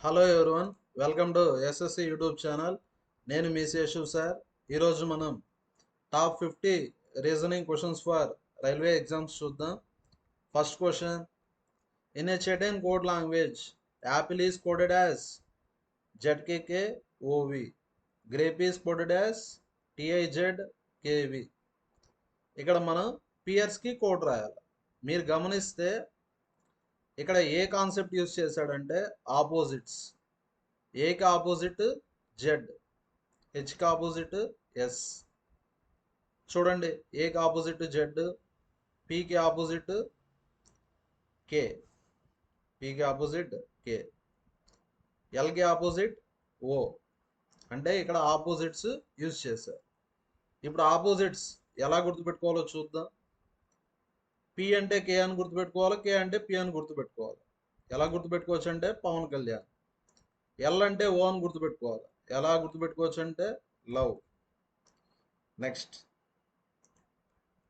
Hello everyone, welcome to SSC YouTube channel. నేను మీ Seshu sir. ఈరోజు మనం top 50 reasoning questions for railway exams చూద్దాం. First question: in a certain code language, apple is coded as ZKKOV, grape is coded as TIZKV. ఇక్కడ మనం పియర్స్కి code రాయాలి. మీరు గమనిస్తే ఇక్కడ ఏ కాన్సెప్ట్ యూజ్ చేశాడంటే ఆపోజిట్స్. ఏకి ఆపోజిట్ జెడ్, హెచ్కి ఆపోజిట్ ఎస్. చూడండి, ఏకి ఆపోజిట్ జెడ్, పికి ఆపోజిట్ కే, పికి ఆపోజిట్ కే, ఎల్కి ఆపోజిట్ ఓ. అంటే ఇక్కడ ఆపోజిట్స్ యూజ్ చేశారు. ఇప్పుడు ఆపోజిట్స్ ఎలా గుర్తుపెట్టుకోవాలో చూద్దాం. పి అంటే కే అని గుర్తుపెట్టుకోవాలి, కే అంటే పి అని గుర్తుపెట్టుకోవాలి. ఎలా గుర్తుపెట్టుకోవచ్చు అంటే పవన్ కళ్యాణ్. ఎల్ అంటే ఓ అని గుర్తుపెట్టుకోవాలి. ఎలా గుర్తుపెట్టుకోవచ్చు అంటే లవ్. నెక్స్ట్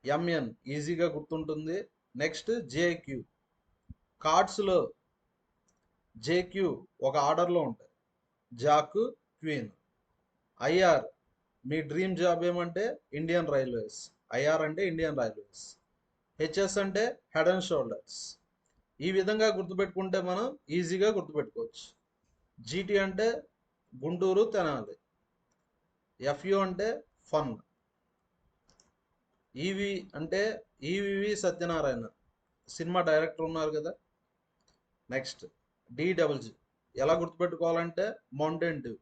ఎంఎన్ ఈజీగా గుర్తుంటుంది. Next JQ. కార్డ్స్లో జేక్యూ ఒక ఆర్డర్లో ఉంటాయి. Jack, queen. ఐఆర్ మీ డ్రీమ్ జాబ్ ఏమంటే ఇండియన్ రైల్వేస్. ఐఆర్ అంటే ఇండియన్ రైల్వేస్. హెచ్ఎస్ అంటే హెడ్ అండ్ షోల్డర్స్. ఈ విధంగా గుర్తుపెట్టుకుంటే మనం ఈజీగా గుర్తుపెట్టుకోవచ్చు. జీటీ అంటే గుంటూరు తెనాలి. ఎఫ్యు అంటే ఫన్. ఈవి అంటే ఈవివి సత్యనారాయణ, సినిమా డైరెక్టర్ ఉన్నారు కదా. నెక్స్ట్ డిడబ్ల్యూజీ ఎలా గుర్తుపెట్టుకోవాలంటే Mountain Dew.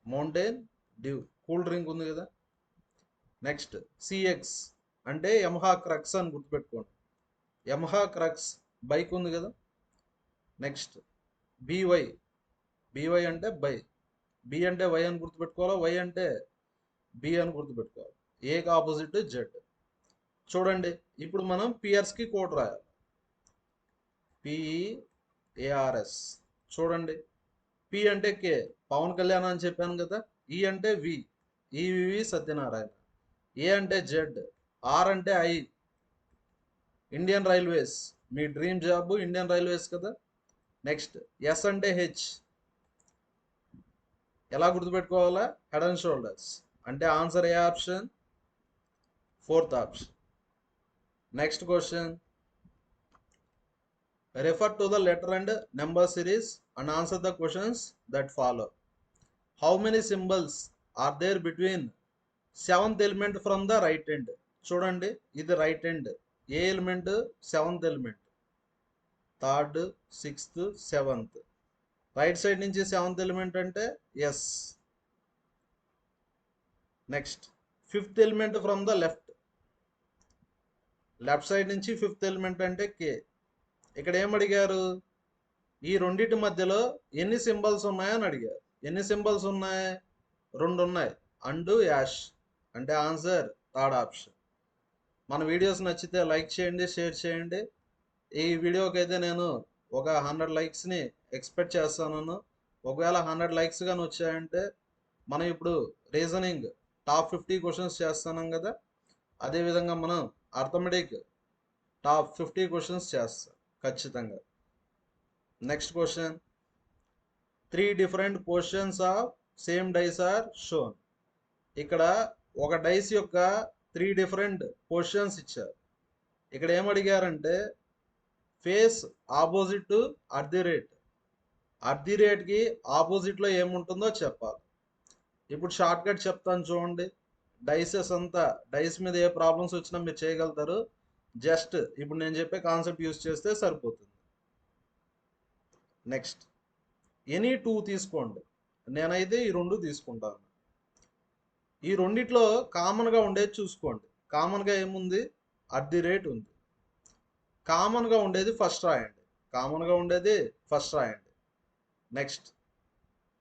Mountain Dew cool drink ఉంది కదా. నెక్స్ట్ సిఎక్స్ అంటే యమహా క్రక్స్ అని గుర్తుపెట్టుకోండి. యమహా క్రక్స్ బైక్ ఉంది కదా. Next BY. బివై అంటే బై. బి అంటే వై అని గుర్తుపెట్టుకోవాలి, వై అంటే బి అని గుర్తుపెట్టుకోవాలి. ఏకి ఆపోజిట్ జెడ్. చూడండి, ఇప్పుడు మనం పియర్స్కి కోడ్ రాయాలి. పిఈఏఆర్ఎస్. చూడండి, పి అంటే కే, పవన్ కళ్యాణ్ అని చెప్పాను కదా. ఈ అంటే వి, ఈవివి సత్యనారాయణ. ఏ అంటే జెడ్, ఆర్ అంటే ఐ, ఇండియన్ రైల్వేస్. మీ డ్రీమ్ జాబ్ ఇండియన్ రైల్వేస్ కదా. నెక్స్ట్ ఎస్ అంటే హెచ్. ఎలా గుర్తుపెట్టుకోవాలా? Head and shoulders. అంటే ఆన్సర్ ఏ option? Fourth option. Next question: refer to the letter and number series and answer the questions that follow. How many symbols are there between seventh element from the right end? చూడండి, ఇది right end. ఏ element? Seventh element. Third, sixth, seventh. Right side నుంచి seventh element అంటే S. Next fifth element from the left. Left side నుంచి fifth element అంటే K. ఇక్కడ ఏం అడిగారు? ఈ రెండింటి మధ్యలో ఎన్ని సింబల్స్ ఉన్నాయని అడిగారు. ఎన్ని సింబల్స్ ఉన్నాయి? 2 ఉన్నాయి. And hash. అంటే ఆన్సర్ థర్డ్ ఆప్షన్. మన వీడియోస్ నచ్చితే లైక్ చేయండి, షేర్ చేయండి. ఈ వీడియోకి అయితే నేను ఒక 100 లైక్స్ని ఎక్స్పెక్ట్ చేస్తాను. ఒకవేళ 100 లైక్స్ కానీ వచ్చాయంటే మనం ఇప్పుడు రీజనింగ్ టాప్ 50 క్వశ్చన్స్ చేస్తున్నాం కదా. అదేవిధంగా మనం అర్థమెటిక్ టాప్ 50 క్వశ్చన్స్ చేస్తాం ఖచ్చితంగా. Next question: 3 different portions of same dice are shown. ఇక్కడ ఒక డైస్ యొక్క 3 different portions ఇచ్చారు. ఇక్కడ ఏమడిగారంటే face opposite at the rate. At the రేట్కి ఆపోజిట్లో ఏముంటుందో చెప్పాలి. ఇప్పుడు షార్ట్ కట్ చెప్తాను చూడండి. డైసెస్ అంతా, డైస్ మీద ఏ ప్రాబ్లమ్స్ వచ్చినా మీరు చేయగలుగుతారు. జస్ట్ ఇప్పుడు నేను చెప్పే కాన్సెప్ట్ యూజ్ చేస్తే సరిపోతుంది. నెక్స్ట్ ఎనీ 2 తీసుకోండి. నేనైతే ఈ 2 తీసుకుంటాను. ఈ రెండిట్లో కామన్గా ఉండేది చూసుకోండి. కామన్గా ఏముంది? అట్ ది రేట్ ఉంది. కామన్గా ఉండేది ఫస్ట్ రాయండి. కామన్గా ఉండేది ఫస్ట్ రాయండి. నెక్స్ట్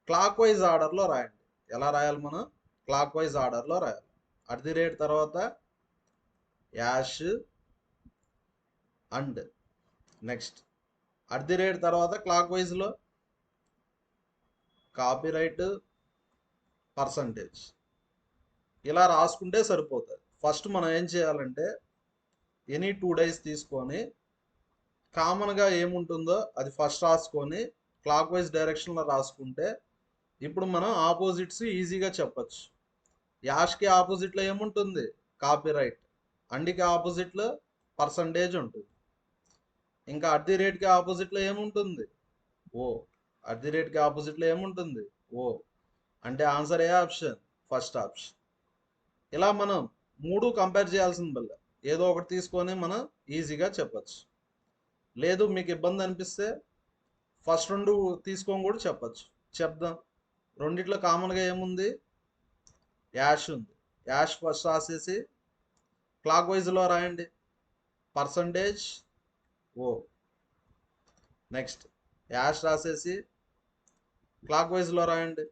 క్లాక్ వైజ్ ఆర్డర్లో రాయండి. ఎలా రాయాలి? మనం క్లాక్ వైజ్ ఆర్డర్లో రాయాలి. అట్ ది రేట్ తర్వాత hash and. Next at the rate తర్వాత క్లాక్ వైజ్లో కాపీరైట్, పర్సంటేజ్. ఇలా రాసుకుంటే సరిపోతుంది. ఫస్ట్ మనం ఏం చేయాలంటే ఎనీ 2 డైస్ తీసుకొని కామన్గా ఏముంటుందో అది ఫస్ట్ రాసుకొని క్లాక్ వైజ్ డైరెక్షన్లో రాసుకుంటే ఇప్పుడు మనం ఆపోజిట్స్ ఈజీగా చెప్పచ్చు. యాష్కి ఆపోజిట్లో ఏముంటుంది? కాపీరైట్. అండికి ఆపోజిట్లో పర్సంటేజ్ ఉంటుంది. ఇంకా అట్ ది రేట్కి ఆపోజిట్లో ఏముంటుంది? ఓ. అట్ ది రేట్కి ఆపోజిట్లో ఏముంటుంది? ఓ. అంటే ఆన్సర్ ఏ ఆప్షన్? First option. ఇలా మనం 3 కంపేర్ చేయాల్సిన వల్ల ఏదో ఒకటి తీసుకొని మనం ఈజీగా చెప్పచ్చు. లేదు మీకు ఇబ్బంది అనిపిస్తే ఫస్ట్ 2 తీసుకొని కూడా చెప్పచ్చు. చెప్దాం. రెండిట్లో కామన్గా ఏముంది? యాష్ ఉంది. యాష్ ఫస్ట్ రాసేసి క్లాక్ వైజ్లో రాయండి. పర్సంటేజ్ ఓ. నెక్స్ట్ యాష్ రాసేసి క్లాక్ వైజ్లో రాయండి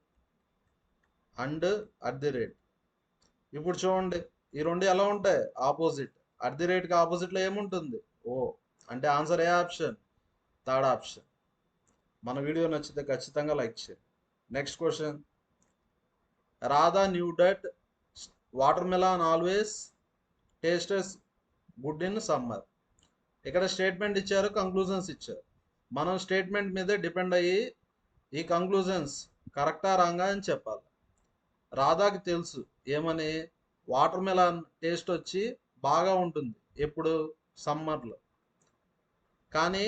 అండ్ అట్ ది రేట్. ఇప్పుడు చూడండి ఈ రెండు ఎలా ఉంటాయి? ఆపోజిట్. అట్ ది రేట్కి ఆపోజిట్లో ఏముంటుంది? ఓ. అంటే ఆన్సర్ ఏ ఆప్షన్? Third option. మన వీడియో నచ్చితే ఖచ్చితంగా లైక్ చేయండి. Next question. Radha knew that water melon always tastes good in summer. ఇక్కడ స్టేట్మెంట్ ఇచ్చారు, కంక్లూజన్స్ ఇచ్చారు. మనం స్టేట్మెంట్ మీదే డిపెండ్ అయ్యి ఈ కంక్లూజన్స్ కరెక్టా రాంగా అని చెప్పాలి. రాధాకి తెలుసు ఏమని? వాటర్ మెలాన్ టేస్ట్ వచ్చి బాగా ఉంటుంది ఎప్పుడు? సమ్మర్లో. కానీ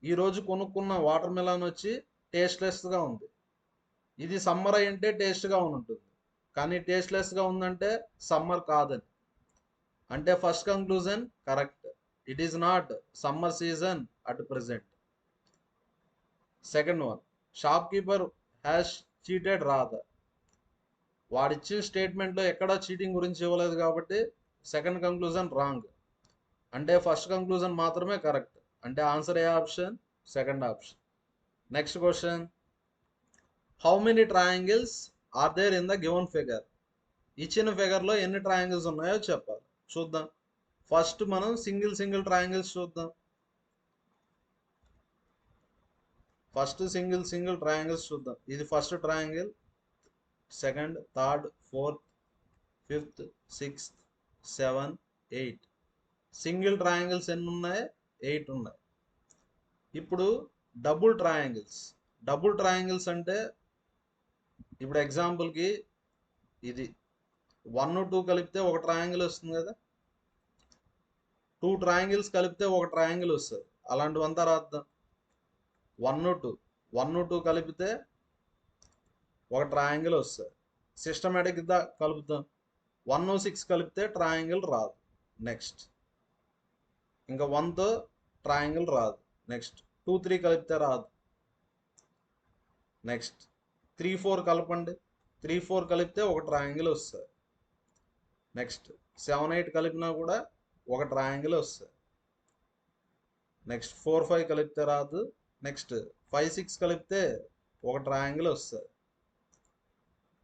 ఈరోజు కొనుక్కున్న వాటర్ మెలాన్ వచ్చి టేస్ట్లెస్గా ఉంది. ఇది సమ్మర్ అయింటే టేస్ట్గా ఉంటుంది, కానీ టేస్ట్లెస్గా ఉందంటే సమ్మర్ కాదని. అంటే first conclusion correct. It is not summer season at present. Second one, shop keeper has cheated Radha. వాడిచ్చిన స్టేట్మెంట్లో ఎక్కడా చీటింగ్ గురించి ఇవ్వలేదు కాబట్టి సెకండ్ కంక్లూజన్ రాంగ్. అంటే ఫస్ట్ కంక్లూజన్ మాత్రమే కరెక్ట్. అంటే ఆన్సర్ ఏ option? Second option. Next question. How many triangles are there in the given figure. ఇచ్చిన ఫిగర్లో ఎన్ని ట్రయాంగిల్స్ ఉన్నాయో చెప్పాలి. చూద్దాం. ఫస్ట్ మనం సింగిల్ ట్రయాంగిల్స్ చూద్దాం. ఫస్ట్ సింగిల్ ట్రయాంగిల్స్ చూద్దాం. ఇది first triangle, second, third, fourth, fifth, sixth, 7, 8. Single triangles ఎన్ని ఉన్నాయి? 8 ఉన్నాయి. ఇప్పుడు డబుల్ ట్రయాంగిల్స్ అంటే ఇప్పుడు ఎగ్జాంపుల్కి ఇది 1, 2 కలిపితే ఒక ట్రయాంగిల్ వస్తుంది కదా. 2 ట్రయాంగిల్స్ కలిపితే ఒక ట్రయాంగిల్ వస్తుంది. అలాంటివంతా రాద్దాం. 1, 2 కలిపితే ఒక ట్రయాంగిల్ వస్తుంది. సిస్టమేటిక్గా కలుపుతాం. 1, 6 కలిపితే ట్రయాంగిల్ రాదు. నెక్స్ట్ ఇంకా 1తో ట్రయాంగిల్ రాదు. నెక్స్ట్ 2, 3 కలిపితే రాదు. నెక్స్ట్ 3, 4 కలపండి. 3, 4 కలిపితే ఒక ట్రయాంగిల్ వస్తుంది. నెక్స్ట్ 7, 8 కలిపినా కూడా ఒక ట్రయాంగిల్ వస్తుంది. నెక్స్ట్ 4, 5 కలిపితే రాదు. నెక్స్ట్ 5, 6 కలిపితే ఒక ట్రయాంగిల్ వస్తుంది.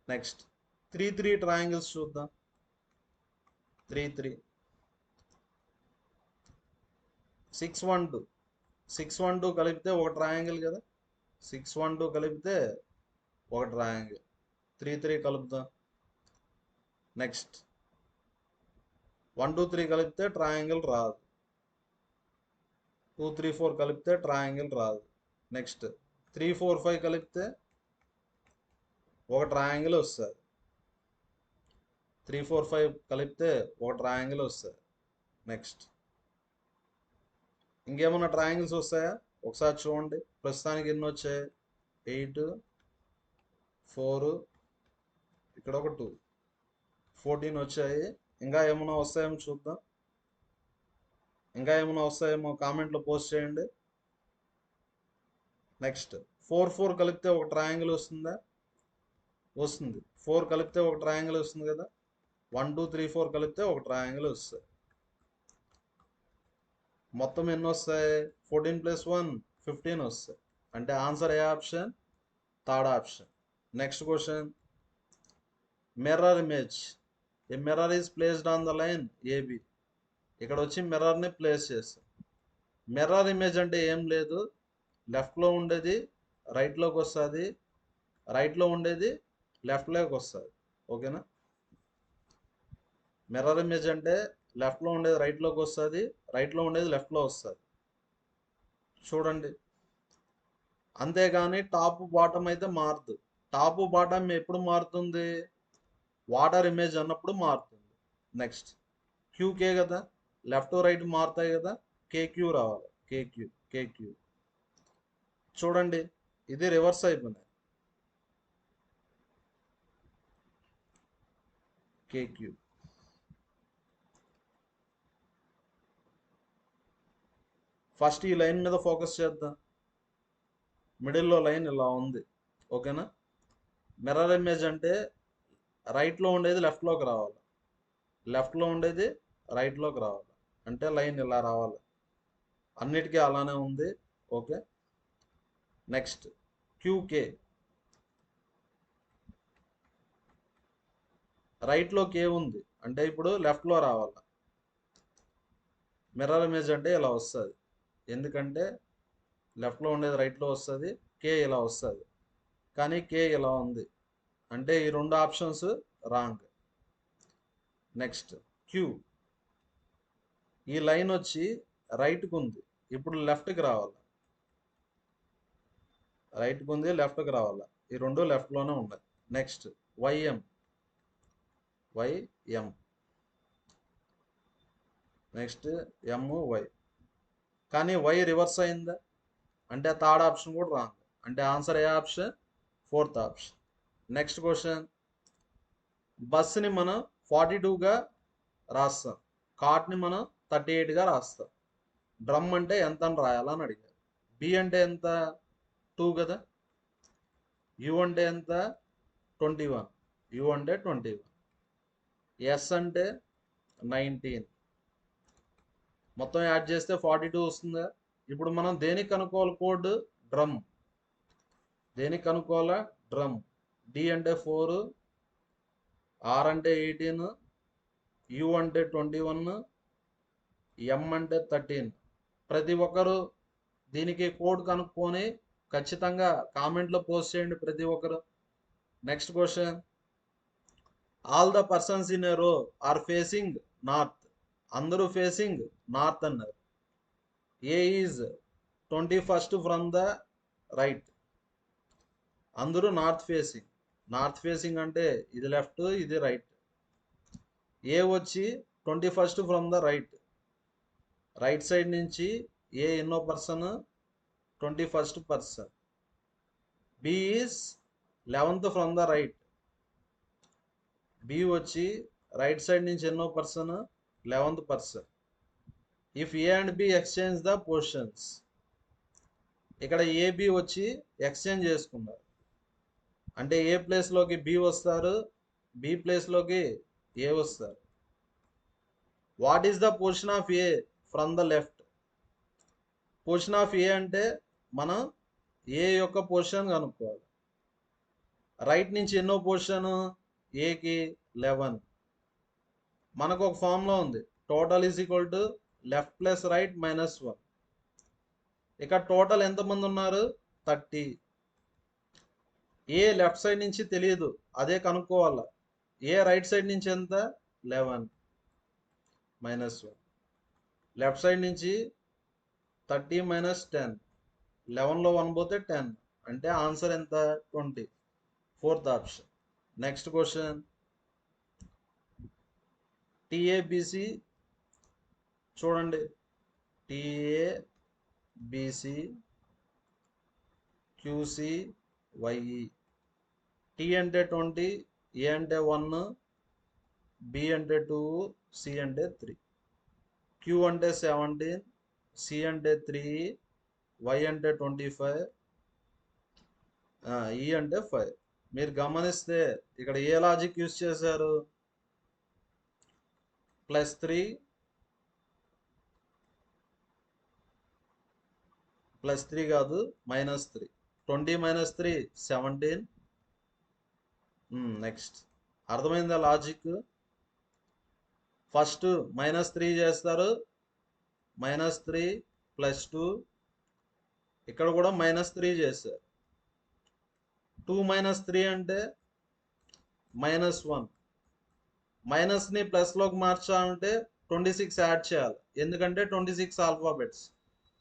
నెక్స్ట్ 3, 3 ట్రయాంగిల్స్ చూద్దాం. 3, 3. 6, 1, 2. 6, 1, 2 కలిపితే ఒక ట్రయాంగిల్ కదా. 6, 1, 2 కలిపితే ఒక ట్రయాంగిల్. 3, 3 కలుపుదాం. నెక్స్ట్ 1, 2, 3 కలిపితే ట్రయాంగిల్ రాదు. 2, 3, 4 కలిపితే ట్రయాంగిల్ రాదు. నెక్స్ట్ 3, 4, 5 కలిపితే ఒక ట్రయాంగిల్ వస్తుంది. 3, 4, 5 కలిపితే ఒక ట్రయాంగిల్ వస్తుంది. నెక్స్ట్ ఇంకేమన్నా ట్రయాంగిల్స్ వస్తాయా? ఒకసారి చూడండి. ప్రస్తుతానికి ఎన్ని వచ్చాయి? 8, 4, ఇక్కడ ఒక 2, 14 వచ్చాయి. ఇంకా ఏమైనా వస్తాయేమో చూద్దాం. ఇంకా ఏమైనా వస్తాయేమో కామెంట్లో పోస్ట్ చేయండి. నెక్స్ట్ 4, 4 కలిపితే ఒక ట్రయాంగిల్ వస్తుందా? వస్తుంది. 4 కలిపితే ఒక ట్రయాంగిల్ వస్తుంది కదా. 1, 2, 3, 4 కలిపితే ఒక ట్రయాంగిల్ వస్తుంది. మొత్తం ఎన్ని వస్తాయి? 14 + 1 15 వస్తాయి. అంటే ఆన్సర్ ఏ option? Third option. Next question. Mirror image. A mirror is placed on the line AB. ఇక్కడ వచ్చి మిర్రర్ని ప్లేస్ చేస్తాం. మిర్రర్ ఇమేజ్ అంటే ఏం లేదు, లెఫ్ట్లో ఉండేది రైట్లోకి వస్తుంది, రైట్లో ఉండేది లెఫ్ట్లోకి వస్తుంది. ఓకేనా? మిర్రర్ ఇమేజ్ అంటే లెఫ్ట్లో ఉండేది రైట్లోకి వస్తుంది, రైట్లో ఉండేది లెఫ్ట్లో వస్తుంది. చూడండి. అంతేగాని టాప్ బాటమ్ అయితే మారదు. టాప్ బాటమ్ ఎప్పుడు మారుతుంది? వాటర్ ఇమేజ్ అన్నప్పుడు మారుతుంది. నెక్స్ట్ క్యూకే కదా, లెఫ్ట్ రైట్ మారుతాయి కదా, కేక్యూ రావాలి. కేక్యూ చూడండి, ఇది రివర్స్ అయిపోయింది. కేక్యూ ఫస్ట్ ఈ లైన్ మీద ఫోకస్ చేద్దాం. మిడిల్లో లైన్ ఇలా ఉంది, ఓకేనా? మిర్రర్ ఇమేజ్ అంటే రైట్లో ఉండేది లెఫ్ట్లోకి రావాలి, లెఫ్ట్లో ఉండేది రైట్లోకి రావాలి, అంటే లైన్ ఇలా రావాలి. అన్నిటికీ అలానే ఉంది, ఓకే. నెక్స్ట్ క్యూకే, రైట్లో కే ఉంది అంటే ఇప్పుడు లెఫ్ట్లో రావాలి. మిర్రర్ ఇమేజ్ అంటే ఇలా వస్తుంది, ఎందుకంటే లెఫ్ట్లో ఉండేది రైట్లో వస్తుంది, కే ఇలా వస్తుంది, కానీ కే ఇలా ఉంది అంటే ఈ రెండు ఆప్షన్స్ రాంగ్. నెక్స్ట్ క్యూ, ఈ లైన్ వచ్చి రైట్కి ఉంది, ఇప్పుడు లెఫ్ట్కి రావాలి. రైట్కి ఉంది, లెఫ్ట్కి రావాలి, ఈ రెండు లెఫ్ట్లోనే ఉన్నాయి. నెక్స్ట్ వైఎం, నెక్స్ట్ వై, కానీ వై రివర్స్ అయిందా అంటే థర్డ్ ఆప్షన్ కూడా రాంగ్, అంటే ఆన్సర్ ఏ option? Fourth option. Next question, బస్ని మనం 42గా రాస్తాం, కార్ట్ని మనం 38గా రాస్తాం. డ్రమ్ అంటే ఎంత అని రాయాలని అడిగారు. బి అంటే ఎంత? 2 కదా. యు అంటే ఎంత? 21. యు అంటే 21. ఎస్ అంటే 19. మొత్తం యాడ్ చేస్తే 42 వస్తుందా? ఇప్పుడు మనం దేనికి కనుక్కోవాలి కోడ్? డ్రమ్. దేనికి కనుక్కోవాలా? డ్రమ్. డి అంటే 4, ఆర్ అంటే 18, యు అంటే 21, ఎం అంటే 13. ప్రతి ఒక్కరు దీనికి కోడ్ కనుక్కొని ఖచ్చితంగా కామెంట్లో పోస్ట్ చేయండి ప్రతి ఒక్కరు. Next question, all the persons in a row are facing north. అందరూ ఫేసింగ్ నార్త్ అన్నారు. A is 21st from the right. అందరూ నార్త్ ఫేసింగ్. నార్త్ ఫేసింగ్ అంటే ఇది లెఫ్ట్, ఇది రైట్. ఏ వచ్చి 21st from the right, right side నుంచి A ఎన్నో person? 21st person. B is 11th from the right, B side right side నుంచి ఎన్నో person? 11th person. If A and B exchange the positions, ఇక్కడ AB వచ్చి exchange చేసుకున్నారు అంటే ఏ ప్లేస్లోకి B వస్తారు, బి ప్లేస్లోకి ఏ వస్తారు. What is the position of A from the left. Position of A అంటే మనం ఏ యొక్క పొజిషన్ కనుక్కోవాలి. రైట్ నుంచి ఎన్నో పొజిషన్? ఏకి 11. మనకు ఒక ఫార్ములా ఉంది, total is equal to left plus right minus 1. ఇక టోటల్ ఎంతమంది ఉన్నారు? 30. ఏ లెఫ్ట్ సైడ్ నుంచి తెలియదు, అదే కనుక్కోవాలి. ఏ రైట్ సైడ్ నుంచి ఎంత? 11 మైనస్ 1. లెఫ్ట్ సైడ్ నుంచి 30 మైనస్ 10, 11లో 1 పోతే 10, అంటే ఆన్సర్ ఎంత? 20. Fourth option. నెక్స్ట్ క్వశ్చన్, టిఏబిసి చూడండి, టిఏబిసి క్యూసి వైఈ. టి అంటే 20, ఏ అంటే 1, బి అంటే 2, సి అంటే 3. క్యూ అంటే 17, సి అంటే 3, వై అంటే 25, ఈ అంటే 5. మీరు గమనిస్తే ఇక్కడ ఏ లాజిక్ యూజ్ చేశారు? +3 కాదు, -3. 20 - 3 17. నెక్స్ట్ అర్థమైందా లాజిక్? ఫస్ట్ -3 చేస్తారు, -3 +2, ఇక్కడ కూడా -3 చేశారు. 2 - 3 అంటే -1. మైనస్ని ప్లస్లోకి మార్చాలంటే 26 యాడ్ చేయాలి, ఎందుకంటే 26 ఆల్ఫాబెట్స్.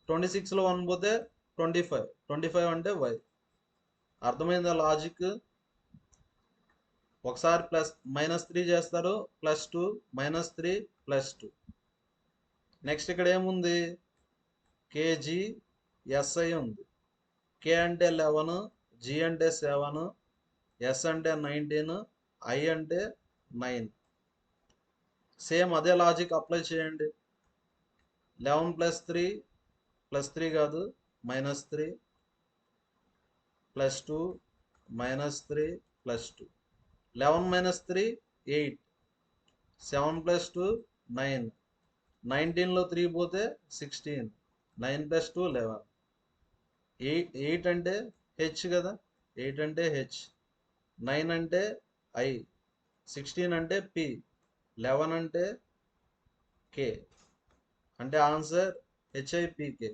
26లో 1 పోతే 25 అంటే y. అర్థమైందా లాజిక్? ఒకసారి -3 చేస్తారు, +2 -3 +2. నెక్స్ట్ ఇక్కడ ఏముంది? కేజీ ఎస్ఐ ఉంది. కే అంటే 11, జీ అంటే 7, ఎస్ అంటే 19, ఐ అంటే 9. సేమ్ అదే లాజిక్ అప్లై చేయండి. 11 + 3 కాదు, -3 +2 -3 +2. 11 - 3 8, 7 + 2 9, 19లో 3 పోతే 16, 9 + 2 11. 8 అంటే హెచ్ కదా, 8 అంటే హెచ్, 9 అంటే ఐ, 16 అంటే పి, 11 అంటే కే. అంటే answer H I P K.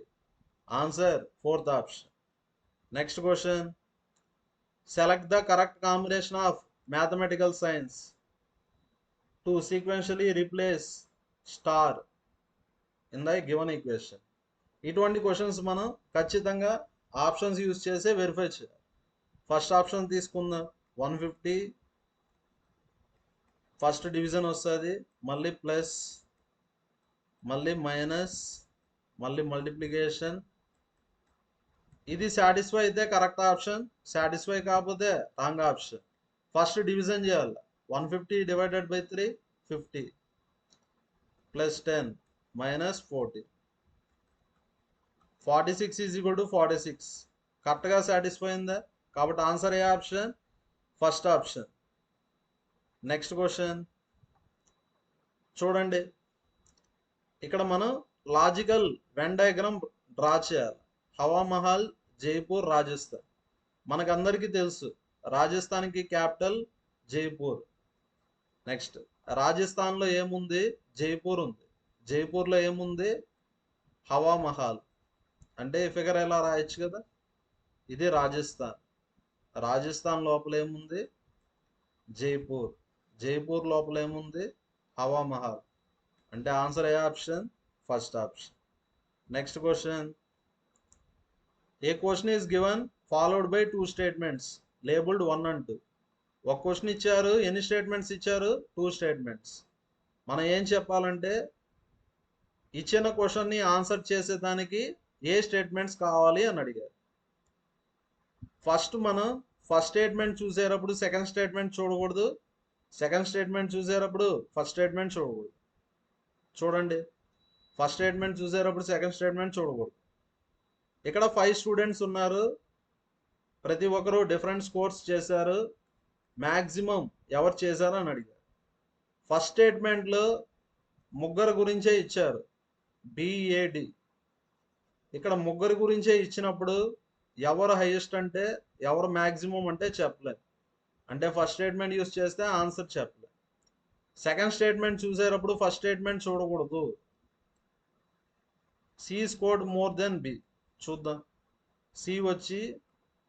Answer 4th option. Next question. Select the correct combination of mathematical signs to sequentially replace star in the given equation. ఇటువంటి క్వశ్చన్స్ మనం ఖచ్చితంగా ఆప్షన్స్ యూజ్ చేసే వెరిఫై చేయాలి. ఫస్ట్ ఆప్షన్ తీసుకుందాం. 150 first division వస్తుంది, మళ్ళీ plus, మళ్ళీ minus, మళ్ళీ మల్టిప్లికేషన్. ఇది సాటిస్ఫై అయితే కరెక్ట్ ఆప్షన్, సాటిస్ఫై కాకపోతే రాంగ్ ఆప్షన్. ఫస్ట్ డివిజన్ చేయాలి. 150 divided by 3 50 plus 10 minus 40. 46 is equal to 46. కరెక్ట్గా సాటిస్ఫై అయిందా? కాబట్టి ఆన్సర్ ఏ option? First option. Next question చూడండి. ఇక్కడ మనం లాజికల్ వెన్ డయాగ్రామ్ డ్రా చేయాలి. హవా మహల్, జైపూర్, రాజస్థాన్. మనకందరికీ తెలుసు రాజస్థాన్కి క్యాపిటల్ జైపూర్. నెక్స్ట్ రాజస్థాన్లో ఏముంది? జైపూర్ ఉంది. జైపూర్లో ఏముంది? హవా మహల్. అంటే ఈ ఫిగర్ ఎలా రాయొచ్చు కదా, ఇది రాజస్థాన్. రాజస్థాన్ లోపల ఏముంది? జైపూర్. జైపూర్ లోపల ఏముంది? హవా మహల్. అంటే ఆన్సర్ ఏ option? First option. Next question. A question is given followed by 2 statements labelled 1 and 2. ఒక క్వశ్చన్ ఇచ్చారు, ఎన్ని స్టేట్మెంట్స్ ఇచ్చారు? 2 స్టేట్మెంట్స్. మనం ఏం చెప్పాలంటే ఇచ్చిన క్వశ్చన్ని ఆన్సర్ చేసేదానికి ఏ స్టేట్మెంట్స్ కావాలి అని అడిగారు. మనం ఫస్ట్ స్టేట్మెంట్ చూసేటప్పుడు సెకండ్ స్టేట్మెంట్ చూడకూడదు, సెకండ్ స్టేట్మెంట్ చూసేటప్పుడు ఫస్ట్ స్టేట్మెంట్ చూడకూడదు. చూడండి, ఫస్ట్ స్టేట్మెంట్ చూసేటప్పుడు సెకండ్ స్టేట్మెంట్ చూడకూడదు. ఇక్కడ 5 స్టూడెంట్స్ ఉన్నారు, ప్రతి ఒక్కరు డిఫరెంట్ స్కోర్స్ చేశారు. మ్యాక్సిమం ఎవరు చేశారు అని అడిగారు. ఫస్ట్ స్టేట్మెంట్లో ముగ్గురు గురించే ఇచ్చారు, బిఏడి. ఇక్కడ ముగ్గురు గురించే ఇచ్చినప్పుడు ఎవరు హైయెస్ట్ అంటే, ఎవరు మ్యాక్సిమం అంటే చెప్పలేదు. అంటే ఫస్ట్ స్టేట్మెంట్ యూస్ చేస్తే ఆన్సర్ చెప్పలేదు. సెకండ్ స్టేట్మెంట్ చూసేటప్పుడు ఫస్ట్ స్టేట్మెంట్ చూడకూడదు. C scored more than B. చూద్దాం. సి వచ్చి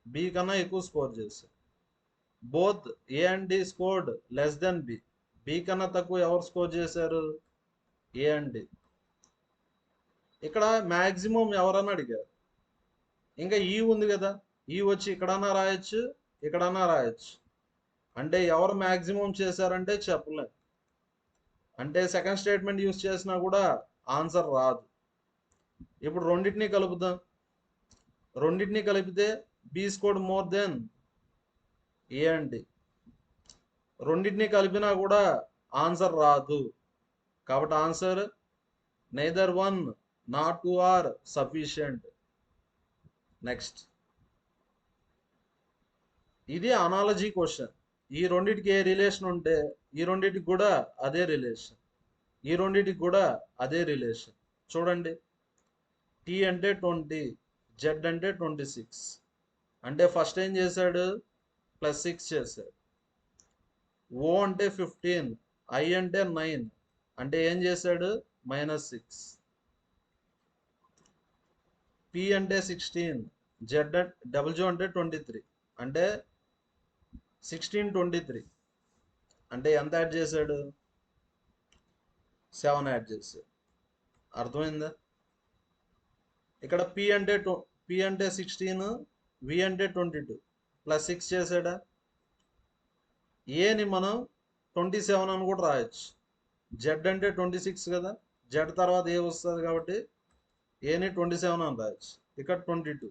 బి కన్నా ఎక్కువ స్కోర్ చేశారు. Both A and D scored less than B. B కన్నా తక్కువ ఎవరు స్కోర్ చేశారు? A and D. ఇక్కడ మ్యాక్సిమం ఎవరన్నా అడిగారు. ఇంకా ఈ ఉంది కదా, ఈ వచ్చి ఇక్కడన్నా రాయొచ్చు, ఇక్కడన్నా రాయొచ్చు. అంటే ఎవరు మ్యాక్సిమం చేశారంటే చెప్పలేదు. అంటే సెకండ్ స్టేట్మెంట్ యూస్ చేసినా కూడా ఆన్సర్ రాదు. ఇప్పుడు రెండింటినీ కలుపుదాం. రెండింటినీ కలిపితే B scored more than A and D. రెండింటినీ కలిపినా కూడా ఆన్సర్ రాదు. కాబట్టి answer neither 1 not 2 are sufficient. Next, ఇది అనాలజీ క్వశ్చన్. ఈ రెండింటికి ఏ రిలేషన్ ఉంటే ఈ రెండింటికి కూడా అదే రిలేషన్, ఈ రెండింటికి కూడా అదే రిలేషన్. చూడండి, టీ అంటే 20, జెడ్ అంటే 26. అంటే ఫస్ట్ ఏం చేశాడు? +6 చేశాడు. ఓ అంటే 15, ఐ అంటే 9. అంటే ఏం చేశాడు? -6. పి అంటే 16, జెడ్ డబ్ల్యూ అంటే 23. అంటే 16 23. అంటే ఎంత యాడ్ చేశాడు? 7 యాడ్ చేశాడు. అర్థమైందా? ఇక్కడ పి పి అంటే 16, వి అంటే 22 ప్లస్ 6 చేసాడా. ఏని మనం 27 అని కూడా రాయొచ్చు. జెడ్ అంటే 26 కదా, జెడ్ తర్వాత ఏ వస్తుంది కాబట్టి ఏని 27 అని రాయొచ్చు. ఇక్కడ 22.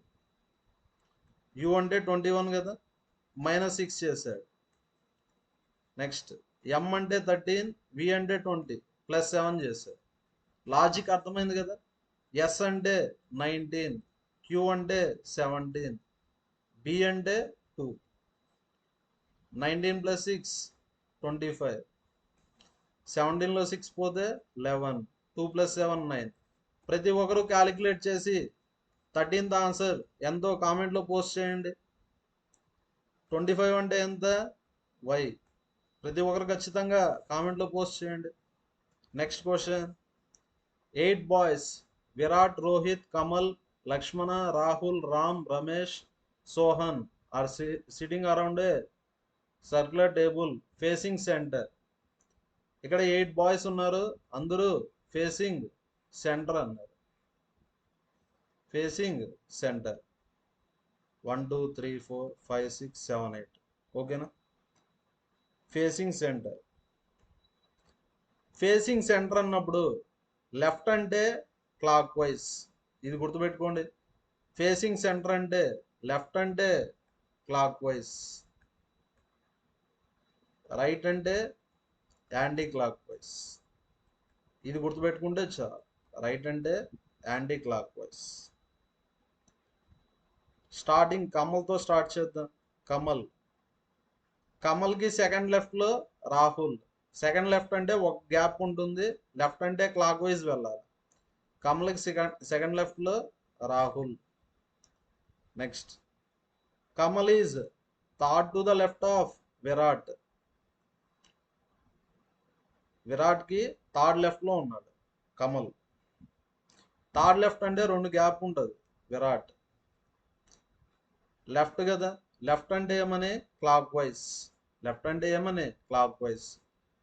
యు అంటే 21 కదా, -6 చేశాడు. నెక్స్ట్ ఎం అంటే 13, వి అంటే 20 ప్లస్ 7 చేశాడు. లాజిక్ అర్థమైంది కదా. ఎస్ అంటే 19, క్యూ అంటే 17, బి అంటే 2. 19 + 6 25, 17లో 6 పోతే 11, 2 + 7 9. ప్రతి ఒక్కరు క్యాలిక్యులేట్ చేసి 13th ఆన్సర్ ఎంతో కామెంట్లో పోస్ట్ చేయండి. 25 అంటే ఎంత, వై. ప్రతి ఒక్కరు ఖచ్చితంగా కామెంట్లో పోస్ట్ చేయండి. Next question. 8 boys Virat, Rohit, Kamal, Lakshmana, Rahul, Ram, Ramesh, Sohan are sitting around a circular table facing centre. ఇక్కడ 8 బాయ్స్ ఉన్నారు, అందరూ ఫేసింగ్ సెంటర్ అన్నారు. Facing centre 1 2 3 4 5 6 7 8. ఓకేనా. Facing centre. ఫేసింగ్ సెంటర్ అన్నప్పుడు లెఫ్ట్ అంటే క్లాక్ వైజ్, ఇది గుర్తుపెట్టుకోండి. ఫేసింగ్ సెంటర్ అంటే లెఫ్ట్ అంటే క్లాక్ వైజ్, రైట్ అంటే యాంటీ క్లాక్ వైజ్. ఇది గుర్తుపెట్టుకుంటే చాలు. రైట్ అంటే యాంటీ క్లాక్ వైజ్. స్టార్టింగ్ కమల్తో స్టార్ట్ చేద్దాం. కమల్కి సెకండ్ లెఫ్ట్లో రాహుల్. సెకండ్ లెఫ్ట్ అంటే ఒక గ్యాప్ ఉంటుంది, లెఫ్ట్ అంటే క్లాక్ వైజ్ వెళ్ళాలి. కమల్కి సెకండ్ లెఫ్ట్లో Rahul. Next Kamal is third to the left of Virat. విరాట్కి థర్డ్ లెఫ్ట్లో ఉన్నాడు కమల్. థర్డ్ లెఫ్ట్ అంటే 2 గ్యాప్ ఉంటుంది విరాట్. లెఫ్ట్ కదా, లెఫ్ట్ అంటే ఏమని క్లాక్ వైజ్. లెఫ్ట్ అంటే ఏమని క్లాక్ వైజ్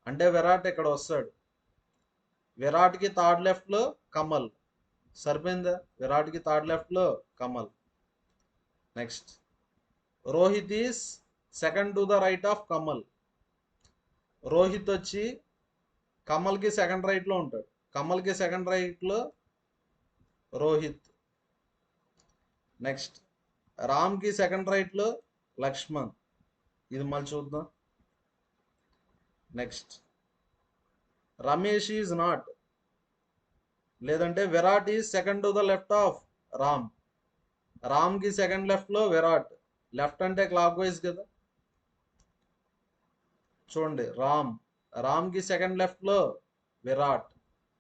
అంటే విరాట్ ఇక్కడ వస్తాడు. విరాట్కి థర్డ్ లెఫ్ట్లో కమల్. సరిపోయిందా. విరాట్కి థర్డ్ లెఫ్ట్లో Kamal. Next Rohit is second to the right of Kamal. Rohit వచ్చి కమల్కి సెకండ్ రైట్లో ఉంటాడు. కమల్కి సెకండ్ రైట్లో రోహిత్. నెక్స్ట్ రామ్కి సెకండ్ రైట్లో లక్ష్మణ్. ఇది మళ్ళీ చూద్దాం. నెక్స్ట్ రమేష్ ఈజ్ నాట్, లేదంటే Virat is second to the left of Ram. రామ్కి సెకండ్ లెఫ్ట్లో విరాట్. లెఫ్ట్ అంటే క్లాక్ వైజ్ కదా. చూడండి రామ్కి సెకండ్ లెఫ్ట్లో విరాట్.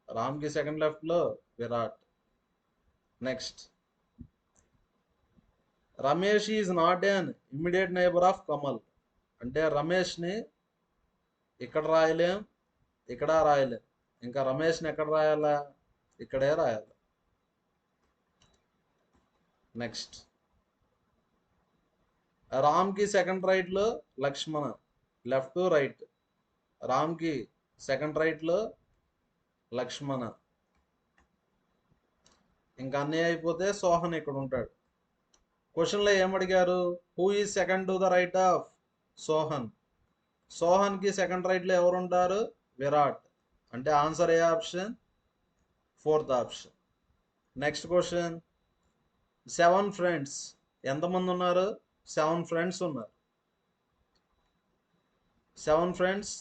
రామ్కి సెకండ్ లెఫ్ట్లో Virat. Next Ramesh is not an immediate neighbour of Kamal. అంటే రమేష్ని ఇక్కడ రాయలేం, ఇక్కడ రాయలేం. ఇంకా రమేష్ని ఎక్కడ రాయాలా, ఇక్కడే రాయాలి. నెక్స్ట్ రామ్కి సెకండ్ రైట్లో లక్ష్మణ. Left right. రామ్కి సెకండ్ రైట్లో లక్ష్మణ. ఇంకా అన్నీ అయిపోతే సోహన్ ఇక్కడ ఉంటాడు. క్వశ్చన్లో ఏమడిగారు, who is second to the right of Sohan. సోహన్కి సెకండ్ రైట్లో ఎవరు ఉంటారు, విరాట్. అంటే ఆన్సర్ ఏ option, 4th option. Next question. 7 friends. ఎంతమంది ఉన్నారు, 7 ఫ్రెండ్స్ ఉన్నారు. 7 friends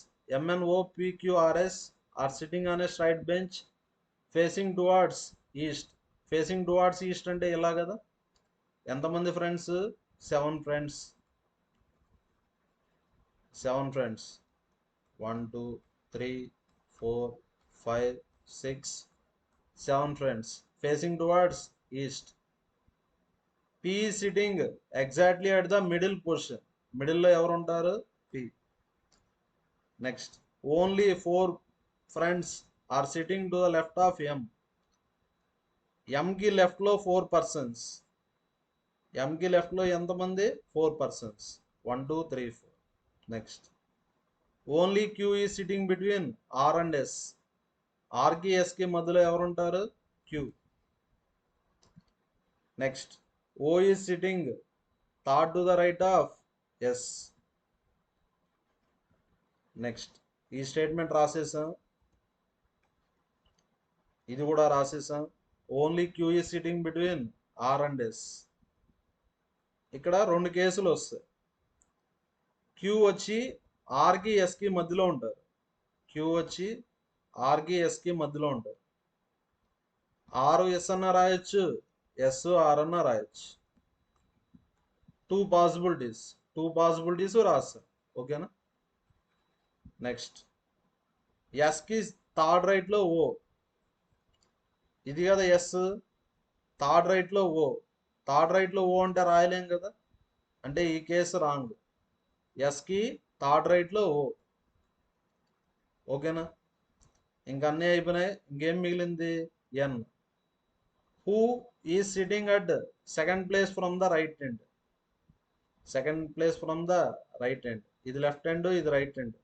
MNOPQRS are sitting on a straight bench facing towards east. Facing towards east అంటే ఇలా కదా. ఎంతమంది friends, 7 friends. 7 friends 1 2 3 4 5 6 7 friends facing towards east. P is sitting exactly at the middle position. మిడిల్లో ఎవరు ఉంటారు, P. Next only 4 friends are sitting to the left of M. Mకి లెఫ్ట్లో 4 persons. Mకి లెఫ్ట్లో ఎంతమంది, 4 persons. 1 2 3 4. Next only Q is sitting between R and S. Rకి Sకి మధ్యలో ఎవరు ఉంటారు, Q. Next O is sitting third to the right of S. Next ఈ స్టేట్మెంట్ రాసేసాం, ఇది కూడా రాసేసాం. Only Q is sitting between R and S. ఇక్కడ రెండు కేసులు వస్తాయి. క్యూ వచ్చి ఆర్కి ఎస్కి మధ్యలో ఉంటారు. క్యూ వచ్చి ఆర్కి ఎస్కి మధ్యలో ఉంటారు. ఆరు ఎస్ అన్న రాయొచ్చు, ఎస్ ఆర్ అన్న రాయొచ్చు. టూ పాసిబిలిటీస్ రాస్తాం. ఓకేనా. నెక్స్ట్ ఎస్కి థర్డ్ రైట్లో ఓ, ఇది కదా ఎస్, థర్డ్ రైట్లో ఓ. థర్డ్ రైట్లో ఓ అంటే రాయలేం కదా, అంటే ఈ కేసు రాంగ్. ఎస్కి థర్డ్ రైట్లో ఓ. ఓకేనా. ఇంకా అన్నీ అయిపోయినాయి. ఇంకేం మిగిలింది? N. Who is sitting at second place from the right hand. Second place from the right hand. ఇది లెఫ్ట్ హ్యాండ్, ఇది రైట్ హ్యాండ్.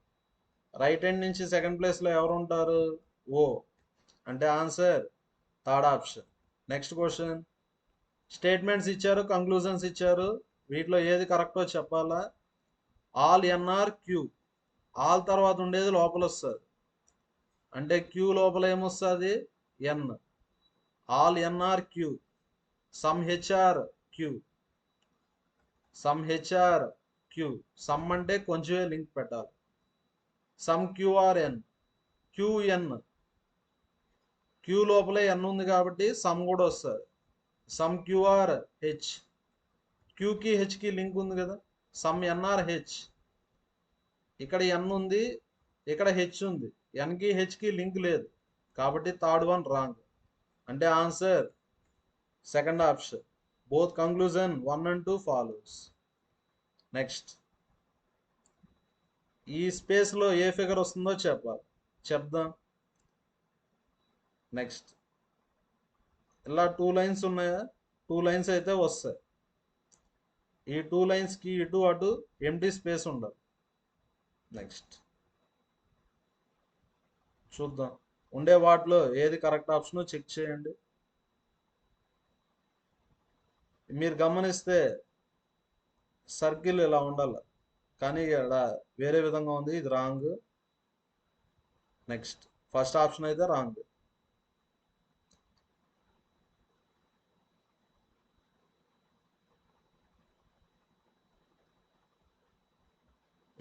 రైట్ హ్యాండ్ నుంచి సెకండ్ ప్లేస్లో ఎవరు ఉంటారు? ఓ. అంటే answer third option. Next question. Statements ఇచ్చారు, conclusions ఇచ్చారు. వీటిలో ఏది కరెక్టో చెప్పాలా. All N are queue. ఆల్ తర్వాత ఉండేది లోపల వస్తుంది, అంటే క్యూ లోపల ఏమొస్తుంది? N. All N are Q. Some H are Q. Some H are Q. Some అంటే కొంచెమే లింక్ పెట్టాలి. సమ్ క్యూఆర్ఎన్. క్యూఎన్. క్యూ లోపలే ఎన్ ఉంది కాబట్టి సమ్ కూడా వస్తుంది. Some Q are H. క్యూకి హెచ్కి లింక్ ఉంది కదా, సమ్ ఎన్ఆర్ హెచ్. ఇక్కడ ఎన్ ఉంది, ఇక్కడ హెచ్ ఉంది. ఎన్కి హెచ్కి లింక్ లేదు కాబట్టి థర్డ్ వన్ రాంగ్. అంటే answer second option. Both conclusion 1 and 2 follows. Next ఈ స్పేస్లో ఏ ఫిగర్ వస్తుందో చెప్పాలి. చెప్దాం. నెక్స్ట్ ఇలా 2 లైన్స్ ఉన్నాయా? 2 లైన్స్ అయితే వస్తాయి. ఈ 2 లైన్స్కి ఇటు అటు ఎంటీ స్పేస్ ఉండాలి. నెక్స్ట్ చూద్దాం. ఉండే వాటిలో ఏది కరెక్ట్ ఆప్షనో చెక్ చేయండి. మీరు గమనిస్తే సర్కిల్ ఇలా ఉండాలి, కానీ ఇక్కడ వేరే విధంగా ఉంది, ఇది రాంగ్. నెక్స్ట్ ఫస్ట్ ఆప్షన్ అయితే రాంగ్.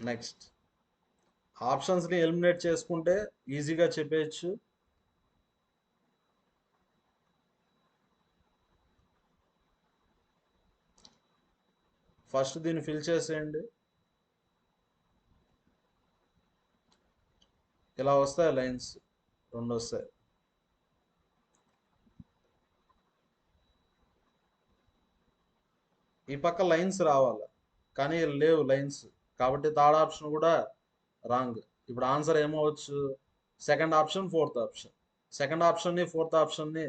నెక్స్ట్ ఆప్షన్స్ని ఎలిమినేట్ చేసుకుంటే ఈజీగా చెప్పేయచ్చు. ఫస్ట్ దీన్ని ఫిల్ చేసేయండి. ఇలా వస్తాయి లైన్స్, 2 వస్తాయి. ఈ పక్క లైన్స్ రావాలి, కానీ లేవు లైన్స్, కాబట్టి థర్డ్ ఆప్షన్ కూడా రాంగ్. ఇప్పుడు ఆన్సర్ ఏమవచ్చు? Second option, fourth option. Second ఆప్షన్ని, ఫోర్త్ ఆప్షన్ని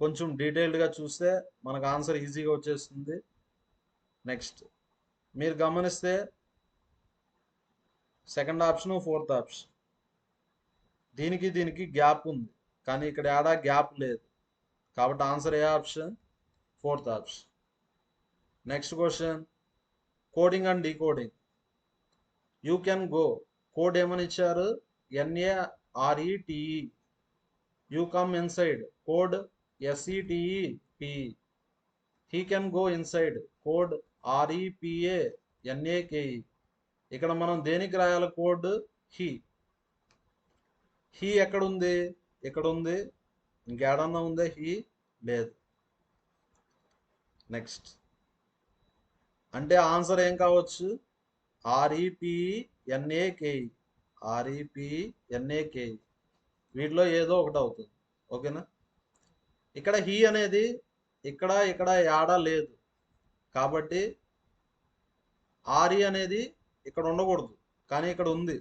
కొంచెం డీటెయిల్డ్గా చూస్తే మనకు ఆన్సర్ ఈజీగా వచ్చేస్తుంది. నెక్స్ట్ మీరు గమనిస్తే సెకండ్ ఆప్షన్, ఫోర్త్ ఆప్షన్, దీనికి దీనికి గ్యాప్ ఉంది, కానీ ఇక్కడ ఏడా గ్యాప్ లేదు, కాబట్టి ఆన్సర్ ఏ option? Fourth option. Next question. Coding and decoding. You can go. Code ఏమని ఇచ్చారు? NARETE. You come inside. Code SETEPE. He can go inside. Code REPANAKE. ఇక్కడ మనం దేనికి రాయాలి కోడ్? హీ. హీ ఎక్కడుంది? ఇక్కడ ఉంది. ఇంకేడన్నా ఉందే హీ? లేదు. నెక్స్ట్ అంటే ఆన్సర్ ఏం కావచ్చు? REPANAKE. REPANAKE. వీటిలో ఏదో ఒకటి అవుతుంది. ఓకేనా. ఇక్కడ హీ అనేది ఇక్కడ ఇక్కడ యాడా లేదు, కాబట్టి ఆర్ఈ అనేది ఇక్కడ ఉండకూడదు, కానీ ఇక్కడ ఉంది.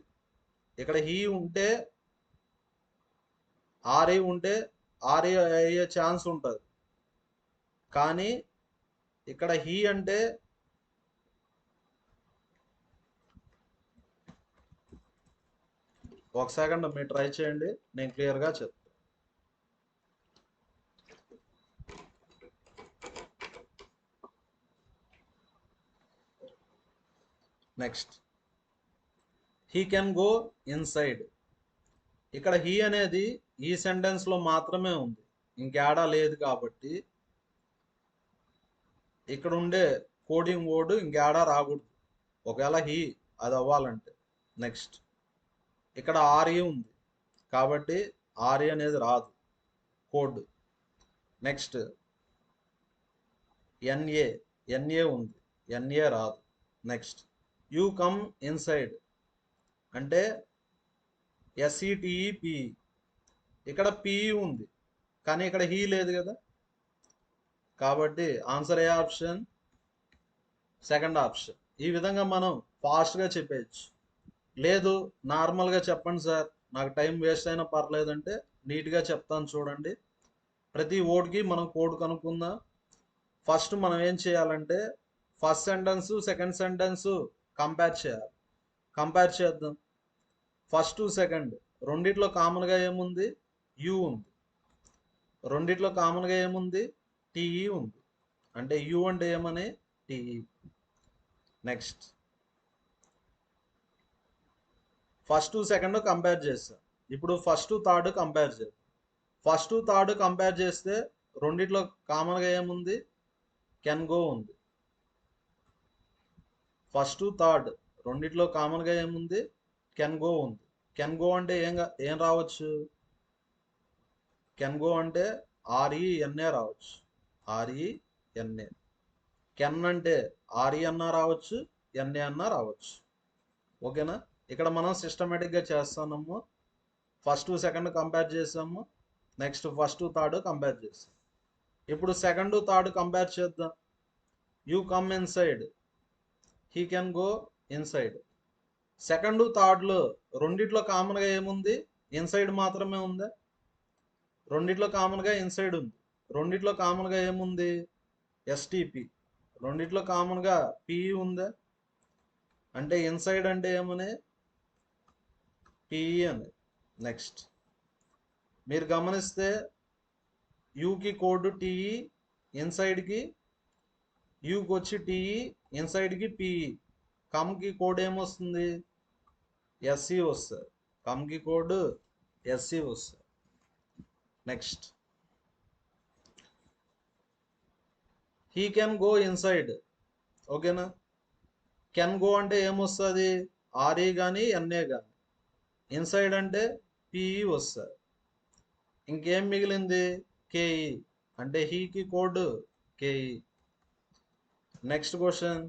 ఇక్కడ హీ ఉంటే ఆర్ఈ ఉంటే ఆర్ఈ అయ్యే ఛాన్స్ ఉంటుంది, కానీ ఇక్కడ హీ అంటే ఒక సెకండ్ మీరు ట్రై చేయండి, నేను క్లియర్గా చెప్తాను. Next he can go inside. ఇక్కడ హీ అనేది ఈ సెంటెన్స్లో మాత్రమే ఉంది, ఇంకేడా లేదు కాబట్టి ఇక్కడ ఉండే కోడింగ్ వర్డ్ ఇంకేడా రాకూడదు ఒకవేళ హీ అది అవ్వాలంటే. నెక్స్ట్ ఇక్కడ ఆర్ఈ ఉంది కాబట్టి ఆర్ఈ అనేది రాదు కోడ్. నెక్స్ట్ ఎన్ఏ ఉంది, ఎన్ఏ రాదు. నెక్స్ట్ యూ కమ్ ఇన్సైడ్ అంటే ఎస్ఈటిఈపి, ఇక్కడ పిఈ ఉంది కానీ ఇక్కడ హీ లేదు కదా, కాబట్టి ఆన్సర్ ఏ ఆప్షన్, సెకండ్ ఆప్షన్. ఈ విధంగా మనం ఫాస్ట్గా చెప్పేయచ్చు. లేదు నార్మల్గా చెప్పండి సార్ నాకు టైం వేస్ట్ అయినా పర్లేదంటే నీట్గా చెప్తాను చూడండి. ప్రతి వర్డ్కి మనం కోడ్ కనుక్కుందాం. ఫస్ట్ మనం ఏం చేయాలంటే first sentence second sentence compare చేయాలి. కంపేర్ చేద్దాం. ఫస్ట్ సెకండ్ రెండిట్లో కామన్గా ఏముంది, యు ఉంది. రెండిట్లో కామన్గా ఏముంది, టీఈ ఉంది. అంటే యు అంటే ఏమని, TE. Next first second compare చేస్తాం. ఇప్పుడు ఫస్ట్ థర్డ్ కంపేర్ చేద్దాం. ఫస్ట్ థర్డ్ కంపేర్ చేస్తే రెండిట్లో కామన్గా ఏముంది, కెన్ గో ఉంది. ఫస్ట్ థర్డ్ రెండిట్లో కామన్గా ఏముంది, కెన్ గో ఉంది. కెన్ గో అంటే ఏం రావచ్చు, కెన్ గో అంటే ఆర్ఈఎన్ఏ రావచ్చు, ఆర్ఈఎన్ఏ. కెన్ అంటే ఆర్ఈ అన్నా రావచ్చు, ఎన్ఏ అన్నా రావచ్చు. ఓకేనా. ఇక్కడ మనం సిస్టమేటిక్గా చేస్తున్నాము. ఫస్ట్ సెకండ్ కంపేర్ చేసాము, నెక్స్ట్ ఫస్ట్ థర్డ్ కంపేర్ చేసాం. ఇప్పుడు సెకండ్ థర్డ్ కంపేర్ చేద్దాం. You come inside, he can go inside. Second థర్డ్లో రెండిట్లో కామన్గా ఏముంది, ఇన్సైడ్ మాత్రమే ఉందా. రెండిట్లో కామన్గా ఇన్సైడ్ ఉంది. రెండిట్లో కామన్గా ఏముంది, ఎస్టిపి. రెండిట్లో కామన్గా పిఈ ఉందా. అంటే ఇన్సైడ్ అంటే ఏమని, పిఈ అని. నెక్స్ట్ మీరు గమనిస్తే యూకి కోడ్ టీఈ, ఇన్సైడ్కి యూకి వచ్చి టీఈ, ఇన్సైడ్కి పిఈ. కమ్కి కోడ్ ఏమొస్తుంది, ఎస్సి వస్తుంది. కమ్కి కోడ్ ఎస్సి వస్తుంది. Next he can go inside. ఓకేనా. కెన్ గో అంటే ఏమొస్తుంది, ఆర్ఈ కానీ ఎన్ఏ కానీ. ఇన్సైడ్ అంటే పిఈ వస్తుంది. ఇంకేం మిగిలింది, కేఈ. అంటే హీకి కోడ్ కేఈ. నెక్స్ట్ క్వశ్చన్,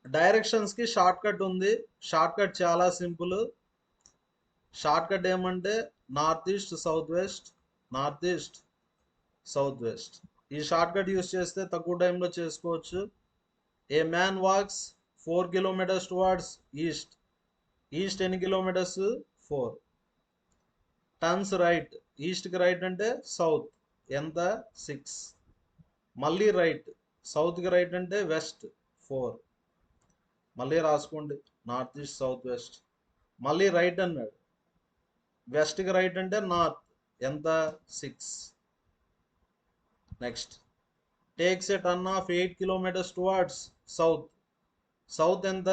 డైరెక్షన్స్కి షార్ట్ కట్ ఉంది. షార్ట్ కట్ చాలా సింపుల్. షార్ట్ కట్ ఏమంటే north east south west, north east south west. ఈ షార్ట్ కట్ యూస్ చేస్తే తక్కువ టైంలో చేసుకోవచ్చు. A man walks 4 kilometres towards east. East ఎన్ని కిలోమీటర్స్, 4. టర్న్స్ రైట్, ఈస్ట్కి రైట్ అంటే సౌత్, ఎంత, 6. మళ్ళీ రైట్, సౌత్కి రైట్ అంటే వెస్ట్, 4. మళ్ళీ రాసుకోండి, నార్త్ ఈస్ట్ సౌత్ వెస్ట్. మళ్ళీ రైట్ అన్నాడు, వెస్ట్కి రైట్ అంటే నార్త్, ఎంత, 6. Next takes a turn of 8 kilometres towards south. South ఎంత,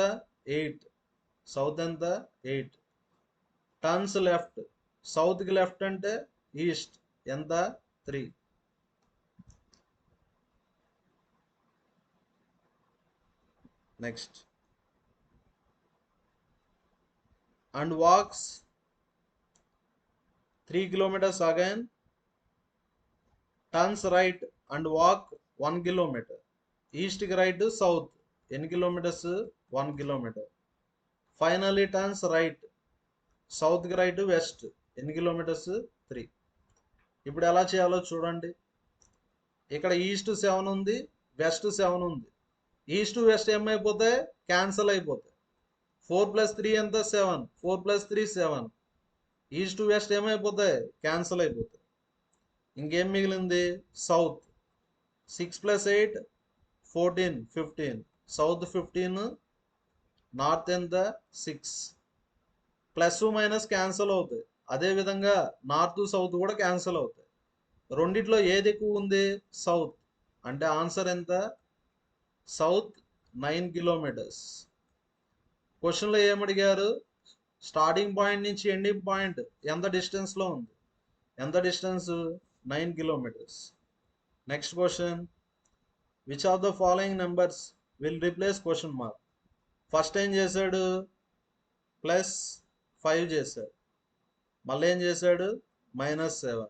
8. సౌత్ ఎంత, 8. టర్న్స్ లెఫ్ట్, సౌత్కి లెఫ్ట్ అంటే ఈస్ట్, ఎంత, 3. Next and walks 3 kilometers again. Turns right and walk 1 kilometer. ఈస్ట్కి రైట్ సౌత్ ఎన్ని kilometres, 1 kilometer. Finally turns right, సౌత్కి right west ఎన్ని kilometres, 3. ఇప్పుడు ఎలా చేయాలో చూడండి. ఇక్కడ ఈస్ట్ 7 ఉంది, వెస్ట్ 7 ఉంది. ఈస్ట్ వెస్ట్ ఏమైపోతాయి, క్యాన్సల్ అయిపోతాయి. 4 + 3 ఎంత, 7. 4 + 3 7. ఈస్ట్ వెస్ట్ ఏమైపోతాయి, క్యాన్సల్ అయిపోతాయి. ఇంకేం మిగిలింది, సౌత్. 6 + 8 14, 15. సౌత్ 15, నార్త్ ఎంత, 6. ప్లస్ మైనస్ క్యాన్సల్ అవుతాయి. అదేవిధంగా నార్త్ సౌత్ కూడా క్యాన్సల్ అవుతాయి. రెండిట్లో ఏది ఎక్కువ ఉంది, సౌత్. అంటే ఆన్సర్ ఎంత, సౌత్ 9 కిలోమీటర్స్. క్వశ్చన్లో ఏమడిగారు, స్టార్టింగ్ పాయింట్ నుంచి ఎండింగ్ పాయింట్ ఎంత డిస్టెన్స్లో ఉంది, ఎంత distance, 9 kilometres. Next question, which of the following numbers will replace question mark. First ఏం చేశాడు, +5 చేశాడు, మళ్ళీ ఏం చేశాడు -7,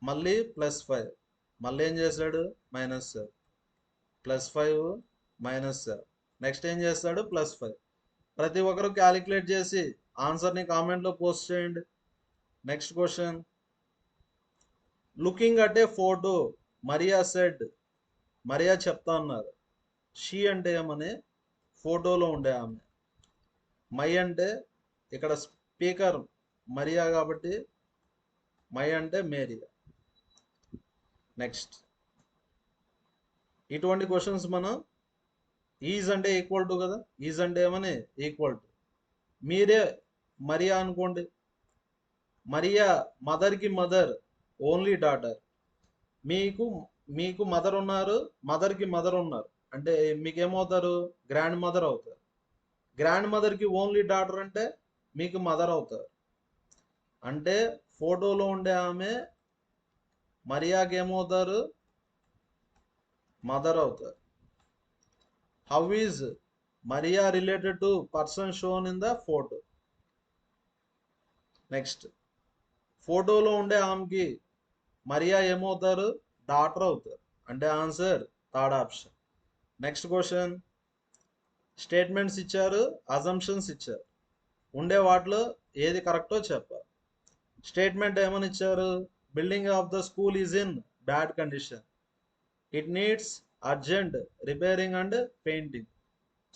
మళ్ళీ +5, మళ్ళీ ఏం చేశాడు -7, +5 -7, నెక్స్ట్ ఏం చేస్తాడు +5. ప్రతి ఒక్కరు క్యాలిక్యులేట్ చేసి ఆన్సర్ని కామెంట్లో పోస్ట్ చేయండి. Next question, looking at a photo Mariya said. Mariya చెప్తా అన్నారు. షీ అంటే ఏమని, ఫోటోలో ఉండే ఆమె. మై అంటే ఇక్కడ స్పీకర్ మరియా కాబట్టి మై అంటే మేరియా. నెక్స్ట్, ఇటువంటి క్వశ్చన్స్ మనం ఈజ్ అంటే ఈక్వల్ టు కదా, ఈజ్ అంటే ఏమని ఈక్వల్ టు. మీరే మరియా అనుకోండి, మరియా మదర్కి మదర్ ఓన్లీ డాటర్. మీకు మదర్ ఉన్నారు, మదర్కి మదర్ ఉన్నారు అంటే మీకేమవుతారు, గ్రాండ్ మదర్ అవుతారు. గ్రాండ్ మదర్కి ఓన్లీ డాటర్ అంటే మీకు మదర్ అవుతారు. అంటే ఫోటోలో ఉండే ఆమె మరియాకి ఏమవుతారు, మదర్ అవుతారు. How is Mariya related to person shown in the photo. Next, ఫోటోలో ఉండే ఆమెకి మరియా ఏమవుతారు, డాటర్ అవుతారు. అంటే answer third option. Next question, statements ఇచ్చారు, అజంప్షన్స్ ఇచ్చారు, ఉండే వాటిలో ఏది కరెక్టో చెప్పాలి. స్టేట్మెంట్ ఏమని ఇచ్చారు, building of the school is in bad condition, it needs urgent repairing and painting.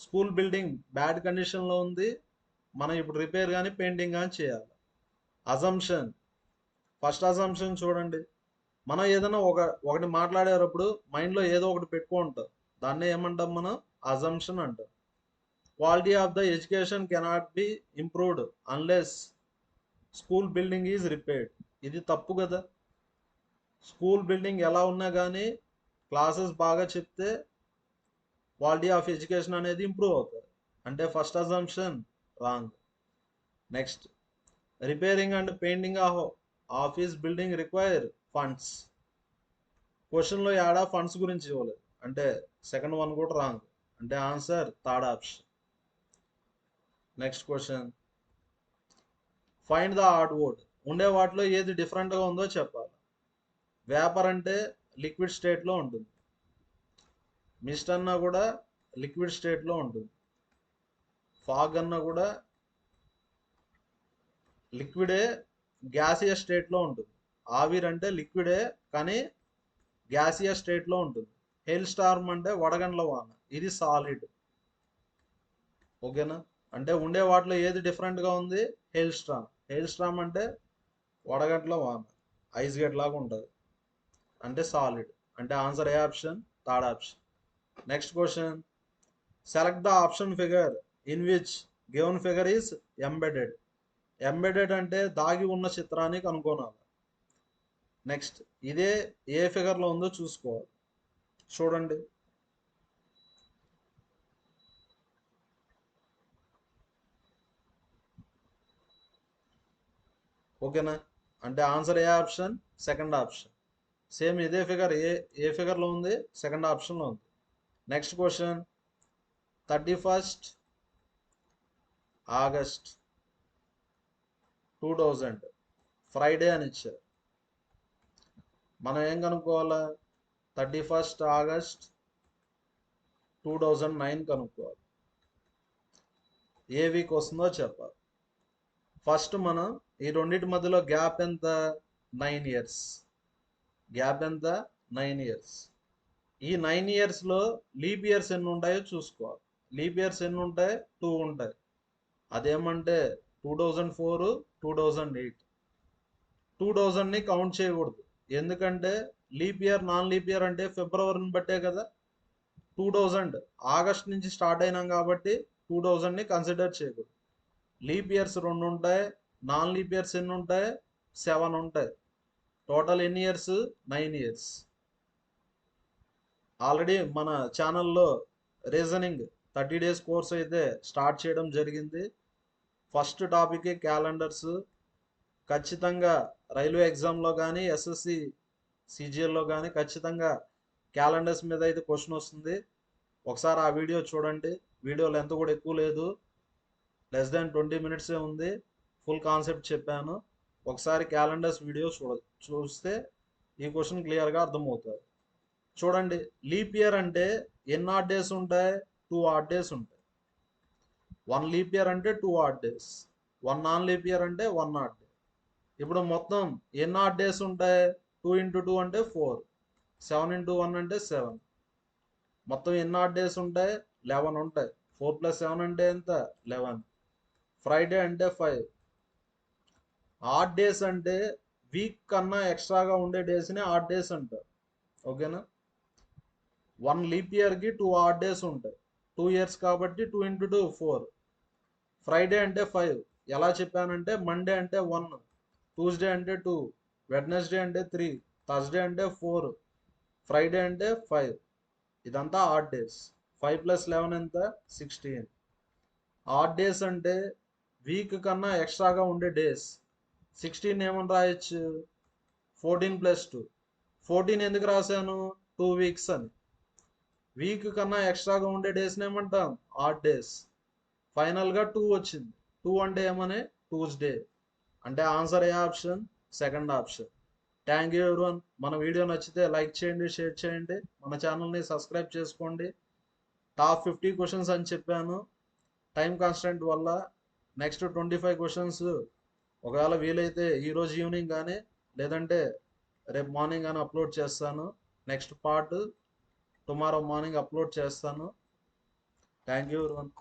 School building bad కండిషన్లో ఉంది, మనం ఇప్పుడు రిపేర్ కానీ పెయింటింగ్ కానీ చేయాలి. అజంప్షన్, ఫస్ట్ అజంప్షన్ చూడండి, మనం ఏదైనా ఒకటి మాట్లాడేటప్పుడు మైండ్లో ఏదో ఒకటి పెట్టుకుంటాం, దాన్నే ఏమంటాం మనం, అజంప్షన్ అంటాం. Quality of the education cannot be improved unless school building is repaired. ఇది తప్పు కదా. స్కూల్ బిల్డింగ్ ఎలా ఉన్నా కానీ క్లాసెస్ బాగా చెప్తే క్వాలిటీ ఆఫ్ ఎడ్యుకేషన్ అనేది ఇంప్రూవ్ అవుతుంది. అంటే first assumption wrong. Next, repairing and painting of office building require funds. క్వశ్చన్లో ఏడా ఫండ్స్ గురించి ఇవ్వలేదు, అంటే సెకండ్ వన్ కూడా రాంగ్. అంటే answer third option. Next question, find the odd word. ఉండే వాటిలో ఏది డిఫరెంట్గా ఉందో చెప్పాలి. వేపర్ అంటే లిక్విడ్ స్టేట్లో ఉంటుంది, మిస్ట్ అన్నా కూడా లిక్విడ్ స్టేట్లో ఉంటుంది, ఫాగ్ అన్నా కూడా లిక్విడే గ్యాసియస్ స్టేట్లో ఉంటుంది. ఆవిర్ అంటే లిక్విడే కానీ గ్యాసియస్ స్టేట్లో ఉంటుంది. హెయిల్ స్టార్మ్ అంటే వడగండ్ల వాన, ఇది సాలిడ్. ఓకేనా. అంటే ఉండే వాటిలో ఏది డిఫరెంట్గా ఉంది, హెయిల్ స్టార్మ్. హెయిల్ స్టార్మ్ అంటే వడగండ్ల వాన, ఐస్ గెట్ లాగా ఉంటుంది, అంటే సాలిడ్. అంటే ఆన్సర్ ఏ option, third option. Next question, select the option figure in which given figure is embedded. Embedded అంటే దాగి ఉన్న చిత్రాన్ని కనుగొనాలి. నెక్స్ట్, ఇదే ఏ ఫిగర్లో ఉందో చూసుకోవాలి. చూడండి, ఓకేనా. అంటే ఆన్సర్ ఏ ఆప్షన్, సెకండ్ ఆప్షన్. సేమ్ ఇదే ఫిగర్ ఏ ఫిగర్లో ఉంది, సెకండ్ ఆప్షన్లో ఉంది. Next question, 31st August 2000 Friday అని ఇచ్చారు. మనం ఏం కనుక్కోవాలా, 31st ఆగస్ట్ 2009 కనుక్కోవాలి. ఏ వీక్ వస్తుందో చెప్పాలి. ఫస్ట్ మనం ఈ రెండింటి మధ్యలో గ్యాప్ ఎంత, 9 ఇయర్స్. గ్యాప్ ఎంత, 9 ఇయర్స్. ఈ 9 ఇయర్స్లో లీప్ ఇయర్స్ ఎన్ని ఉంటాయో చూసుకోవాలి. లీప్ ఇయర్స్ ఎన్ని ఉంటాయి, 2 ఉంటాయి. అదేమంటే 2004, 2008. 2000ని కౌంట్ చేయకూడదు, ఎందుకంటే leap year non leap year అంటే ఫిబ్రవరిని బట్టే కదా. 2000 ఆగస్ట్ నుంచి స్టార్ట్ అయినాం కాబట్టి 2000ని కన్సిడర్ చేయకూడదు. లీప్ ఇయర్స్ 2 ఉంటాయి, నాన్ లీప్ ఇయర్స్ ఎన్ని ఉంటాయి, 7 ఉంటాయి. టోటల్ ఎన్ని ఇయర్స్, 9 ఇయర్స్. ఆల్రెడీ మన ఛానల్లో రీజనింగ్ 30 డేస్ కోర్స్ అయితే స్టార్ట్ చేయడం జరిగింది. First topic calendars. ఖచ్చితంగా రైల్వే ఎగ్జామ్లో కానీ ఎస్ఎస్సి సిజిఎల్లో కానీ ఖచ్చితంగా క్యాలెండర్స్ మీద అయితే క్వశ్చన్ వస్తుంది. ఒకసారి ఆ వీడియో చూడండి. వీడియో లెంత్ కూడా ఎక్కువ లేదు, లెస్ దాన్ 20 మినిట్సే ఉంది. ఫుల్ కాన్సెప్ట్ చెప్పాను. ఒకసారి క్యాలెండర్స్ వీడియో చూస్తే ఈ క్వశ్చన్ క్లియర్గా అర్థమవుతుంది. చూడండి, లీప్ ఇయర్ అంటే ఎన్ని ఆడ్ డేస్ ఉంటాయి? 2 ఆడ్ డేస్ ఉంటాయి. 1 లీప్ ఇయర్ అంటే 2 odd days, 1 non leap year అంటే 1 ఆడ్ డే. ఇప్పుడు మొత్తం ఎన్ని ఆడ్ డేస్ ఉంటాయి? 2 ఇంటూ 2 అంటే 4, 7 ఇంటూ 1 అంటే 7. మొత్తం ఎన్ని ఆడ్ డేస్ ఉంటాయి? 11 ఉంటాయి. 4 + 7 అంటే ఎంత? 11. ఫ్రైడే అంటే 5. ఆడ్ డేస్ అంటే వీక్ కన్నా ఎక్స్ట్రాగా ఉండే డేస్ని ఆడ్ డేస్ అంటారు. ఓకేనా? 1 లీప్ ఇయర్కి 2 ఆడ్ డేస్ ఉంటాయి. 2 ఇయర్స్ కాబట్టి 2 ఇంటూ 2 4. ఫ్రైడే అంటే 5. ఎలా చెప్పానంటే మండే అంటే 1, ట్యూస్డే అంటే 2, వెడ్నెస్డే అంటే 3, థర్స్డే అంటే 4, ఫ్రైడే అంటే 5. ఇదంతా ఆడ్ డేస్. 5 + 11 ఎంత? 16. ఆడ్ డేస్ అంటే వీక్ కన్నా ఎక్స్ట్రాగా ఉండే డేస్. 16 ఏమని రాయొచ్చు? 14 + 2. 14 ఎందుకు రాశాను? 2 వీక్స్ అని. వీక్ కన్నా ఎక్స్ట్రాగా ఉండే డేస్ని ఏమంటాం? Odd days. ఫైనల్గా 2 వచ్చింది. 2 అంటే ఏమని? ట్యూస్డే. అంటే ఆన్సర్ ఏ option? Second option. Thank you everyone. మన వీడియో నచ్చితే లైక్ చేయండి, షేర్ చేయండి, మన ఛానల్ని సబ్స్క్రైబ్ చేసుకోండి. టాప్ 50 క్వశ్చన్స్ అని చెప్పాను. టైం కాన్స్టెంట్ వల్ల నెక్స్ట్ 25 క్వశ్చన్స్ ఒకవేళ వీలైతే ఈరోజు ఈవినింగ్ కానీ లేదంటే రేపు మార్నింగ్ కానీ అప్లోడ్ చేస్తాను. Next part tomorrow morning upload చేస్తాను. Thank you everyone.